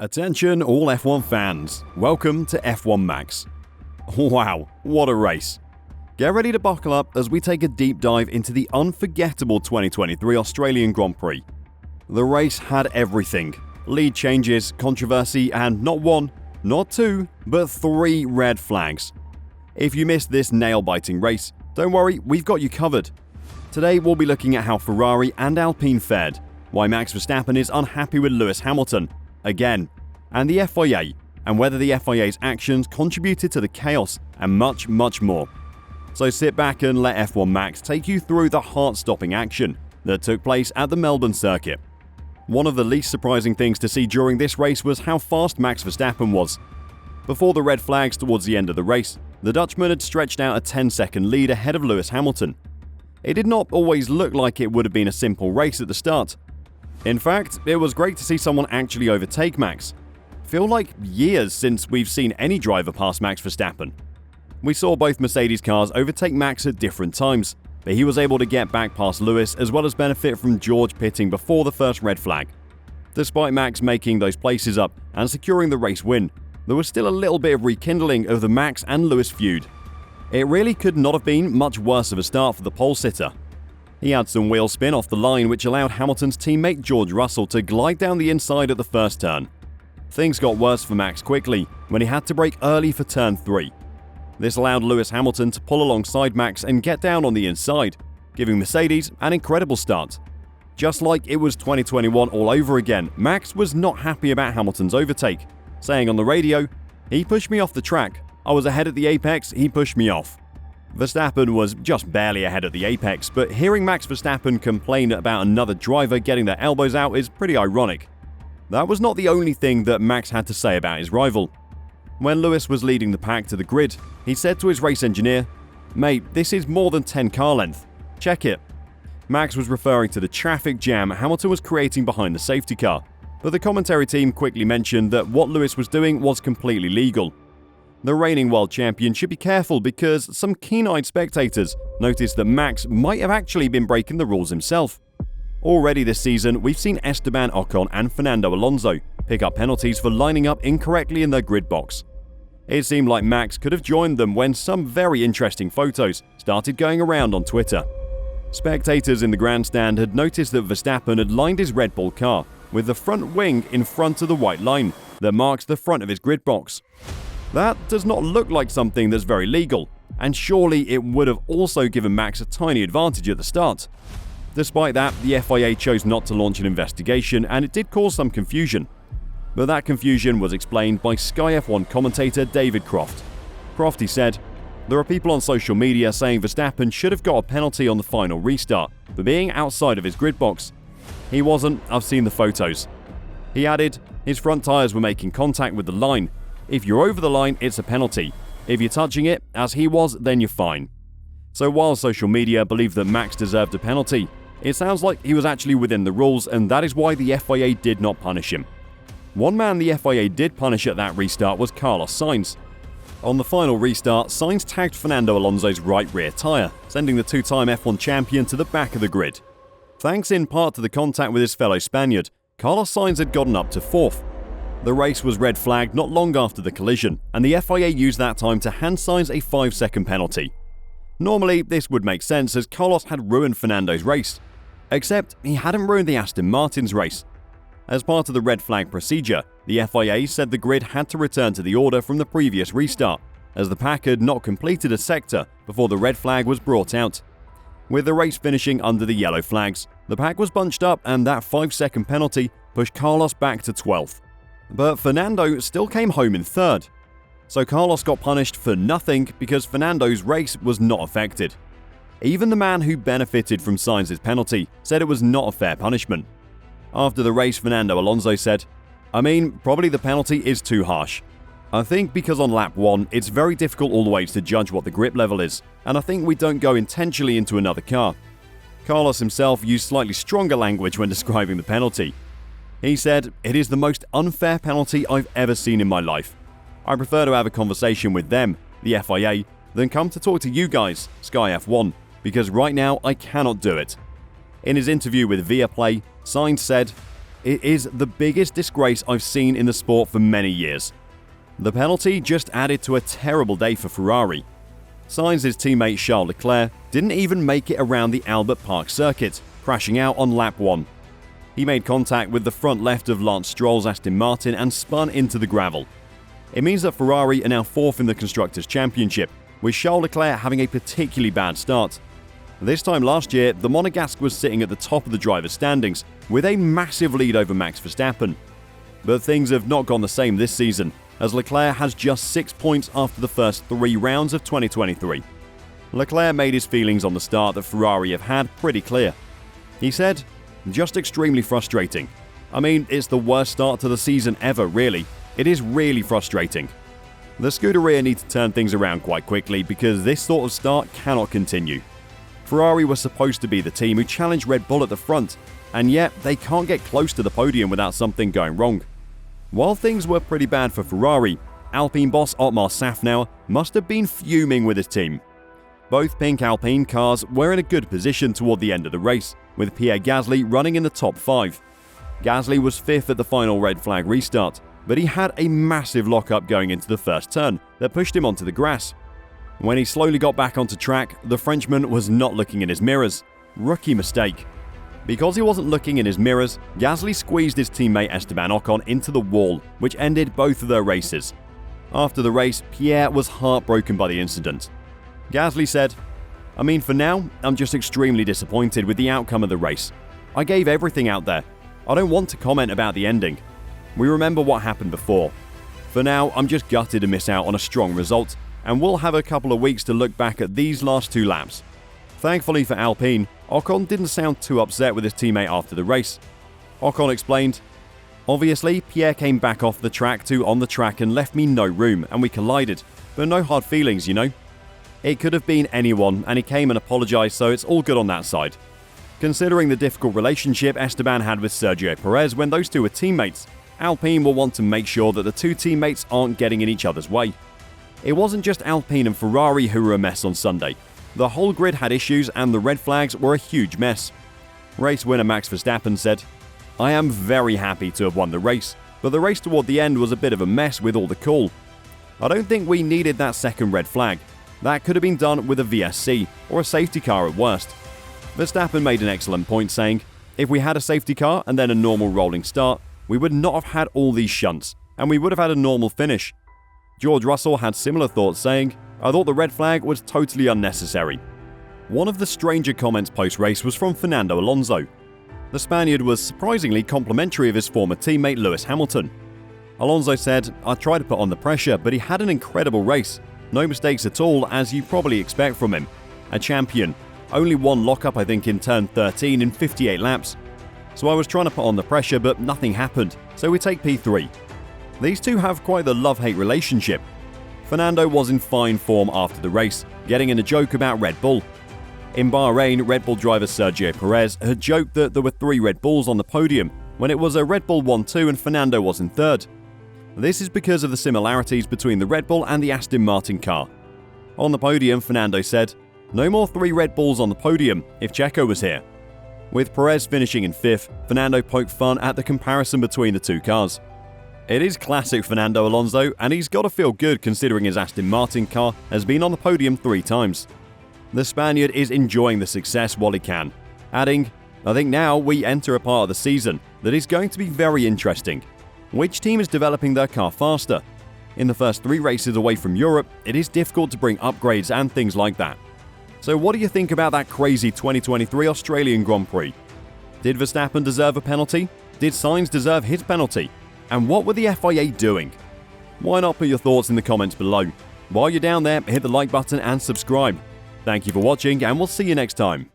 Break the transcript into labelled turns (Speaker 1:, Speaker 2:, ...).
Speaker 1: Attention all F1 fans, welcome to F1 Max. Wow, what a race. Get ready to buckle up as we take a deep dive into the unforgettable 2023 Australian Grand Prix. The race had everything: lead changes, controversy, and not one, not two, but three red flags. If you missed this nail-biting race, don't worry, we've got you covered. Today we'll be looking at how Ferrari and Alpine fared, why Max Verstappen is unhappy with Lewis Hamilton, again, and the FIA, and whether the FIA's actions contributed to the chaos, and much, much more. So sit back and let F1 Max take you through the heart-stopping action that took place at the Melbourne circuit. One of the least surprising things to see during this race was how fast Max Verstappen was. Before the red flags towards the end of the race, the Dutchman had stretched out a 10-second lead ahead of Lewis Hamilton. It did not always look like it would have been a simple race at the start. In fact, it was great to see someone actually overtake Max. Feel like years since we've seen any driver pass Max Verstappen. We saw both Mercedes cars overtake Max at different times, but he was able to get back past Lewis as well as benefit from George pitting before the first red flag. Despite Max making those places up and securing the race win, there was still a little bit of rekindling of the Max and Lewis feud. It really could not have been much worse of a start for the pole sitter. He had some wheel spin off the line which allowed Hamilton's teammate George Russell to glide down the inside at the first turn. Things got worse for Max quickly when he had to brake early for turn 3. This allowed Lewis Hamilton to pull alongside Max and get down on the inside, giving Mercedes an incredible start. Just like it was 2021 all over again, Max was not happy about Hamilton's overtake, saying on the radio, "He pushed me off the track. I was ahead at the apex, he pushed me off." Verstappen was just barely ahead at the apex, but hearing Max Verstappen complain about another driver getting their elbows out is pretty ironic. That was not the only thing that Max had to say about his rival. When Lewis was leading the pack to the grid, he said to his race engineer, "Mate, this is more than 10 car length. Check it." Max was referring to the traffic jam Hamilton was creating behind the safety car, but the commentary team quickly mentioned that what Lewis was doing was completely legal. The reigning world champion should be careful because some keen-eyed spectators noticed that Max might have actually been breaking the rules himself. Already this season, we've seen Esteban Ocon and Fernando Alonso pick up penalties for lining up incorrectly in their grid box. It seemed like Max could have joined them when some very interesting photos started going around on Twitter. Spectators in the grandstand had noticed that Verstappen had lined his Red Bull car with the front wing in front of the white line that marks the front of his grid box. That does not look like something that's very legal, and surely it would have also given Max a tiny advantage at the start. Despite that, the FIA chose not to launch an investigation, and it did cause some confusion. But that confusion was explained by Sky F1 commentator David Croft. Crofty said, "There are people on social media saying Verstappen should have got a penalty on the final restart for being outside of his grid box. He wasn't, I've seen the photos." He added, "His front tyres were making contact with the line. If you're over the line, it's a penalty. If you're touching it, as he was, then you're fine." So while social media believed that Max deserved a penalty, it sounds like he was actually within the rules, and that is why the FIA did not punish him. One man the FIA did punish at that restart was Carlos Sainz. On the final restart, Sainz tagged Fernando Alonso's right rear tyre, sending the two-time F1 champion to the back of the grid. Thanks in part to the contact with his fellow Spaniard, Carlos Sainz had gotten up to 4th. The race was red flagged not long after the collision, and the FIA used that time to hand Sainz a 5-second penalty. Normally, this would make sense as Carlos had ruined Fernando's race. Except, he hadn't ruined the Aston Martin's race. As part of the red flag procedure, the FIA said the grid had to return to the order from the previous restart, as the pack had not completed a sector before the red flag was brought out. With the race finishing under the yellow flags, the pack was bunched up and that 5-second penalty pushed Carlos back to 12th. But Fernando still came home in 3rd. So Carlos got punished for nothing because Fernando's race was not affected. Even the man who benefited from Sainz's penalty said it was not a fair punishment. After the race, Fernando Alonso said, "I mean, probably the penalty is too harsh. I think because on lap 1, it's very difficult always to judge what the grip level is, and I think we don't go intentionally into another car." Carlos himself used slightly stronger language when describing the penalty. He said, "It is the most unfair penalty I've ever seen in my life. I prefer to have a conversation with them, the FIA, than come to talk to you guys, Sky F1, because right now I cannot do it." In his interview with Viaplay, Sainz said, it is the biggest disgrace I've seen in the sport for many years. The penalty just added to a terrible day for Ferrari. Sainz's teammate Charles Leclerc didn't even make it around the Albert Park circuit, crashing out on lap 1. He made contact with the front left of Lance Stroll's Aston Martin and spun into the gravel. It means that Ferrari are now 4th in the Constructors' Championship, with Charles Leclerc having a particularly bad start. This time last year, the Monegasque was sitting at the top of the drivers' standings, with a massive lead over Max Verstappen. But things have not gone the same this season, as Leclerc has just 6 points after the first 3 rounds of 2023. Leclerc made his feelings on the start that Ferrari have had pretty clear. He said, "Just extremely frustrating. I mean, it's the worst start to the season ever, really. It is really frustrating. The Scuderia need to turn things around quite quickly because this sort of start cannot continue. Ferrari was supposed to be the team who challenged Red Bull at the front, and yet they can't get close to the podium without something going wrong." While things were pretty bad for Ferrari, Alpine boss Otmar Safnauer must have been fuming with his team. Both pink Alpine cars were in a good position toward the end of the race, with Pierre Gasly running in the top 5. Gasly was 5th at the final red flag restart, but he had a massive lockup going into the first turn that pushed him onto the grass. When he slowly got back onto track, the Frenchman was not looking in his mirrors. Rookie mistake. Because he wasn't looking in his mirrors, Gasly squeezed his teammate Esteban Ocon into the wall, which ended both of their races. After the race, Pierre was heartbroken by the incident. Gasly said, "I mean, for now, I'm just extremely disappointed with the outcome of the race. I gave everything out there. I don't want to comment about the ending. We remember what happened before. For now, I'm just gutted to miss out on a strong result, and we'll have a couple of weeks to look back at these last 2 laps." Thankfully for Alpine, Ocon didn't sound too upset with his teammate after the race. Ocon explained, "Obviously, Pierre came back off the track to on the track and left me no room, and we collided, but no hard feelings, you know. It could have been anyone, and he came and apologized, so it's all good on that side." Considering the difficult relationship Esteban had with Sergio Perez when those two were teammates, Alpine will want to make sure that the 2 teammates aren't getting in each other's way. It wasn't just Alpine and Ferrari who were a mess on Sunday. The whole grid had issues and the red flags were a huge mess. Race winner Max Verstappen said, "I am very happy to have won the race, but the race toward the end was a bit of a mess with all the call. I don't think we needed that second red flag. That could have been done with a VSC or a safety car at worst." Verstappen made an excellent point saying, "If we had a safety car and then a normal rolling start, we would not have had all these shunts, and we would have had a normal finish." George Russell had similar thoughts saying, "I thought the red flag was totally unnecessary." One of the stranger comments post-race was from Fernando Alonso. The Spaniard was surprisingly complimentary of his former teammate Lewis Hamilton. Alonso said, "I tried to put on the pressure, but he had an incredible race. No mistakes at all, as you probably expect from him. A champion. Only one lockup I think in turn 13 in 58 laps. So I was trying to put on the pressure, but nothing happened, so we take P3. These two have quite the love-hate relationship. Fernando was in fine form after the race, getting in a joke about Red Bull. In Bahrain, Red Bull driver Sergio Perez had joked that there were 3 Red Bulls on the podium, when it was a Red Bull 1-2 and Fernando was in 3rd. This is because of the similarities between the Red Bull and the Aston Martin car. On the podium, Fernando said, "No more 3 Red Bulls on the podium if Checo was here." With Perez finishing in 5th, Fernando poked fun at the comparison between the 2 cars. It is classic Fernando Alonso, and he's got to feel good considering his Aston Martin car has been on the podium 3 times. The Spaniard is enjoying the success while he can, adding, "I think now we enter a part of the season that is going to be very interesting. Which team is developing their car faster? In the first 3 races away from Europe, it is difficult to bring upgrades and things like that." So what do you think about that crazy 2023 Australian Grand Prix? Did Verstappen deserve a penalty? Did Sainz deserve his penalty? And what were the FIA doing? Why not put your thoughts in the comments below? While you're down there, hit the like button and subscribe. Thank you for watching, and we'll see you next time.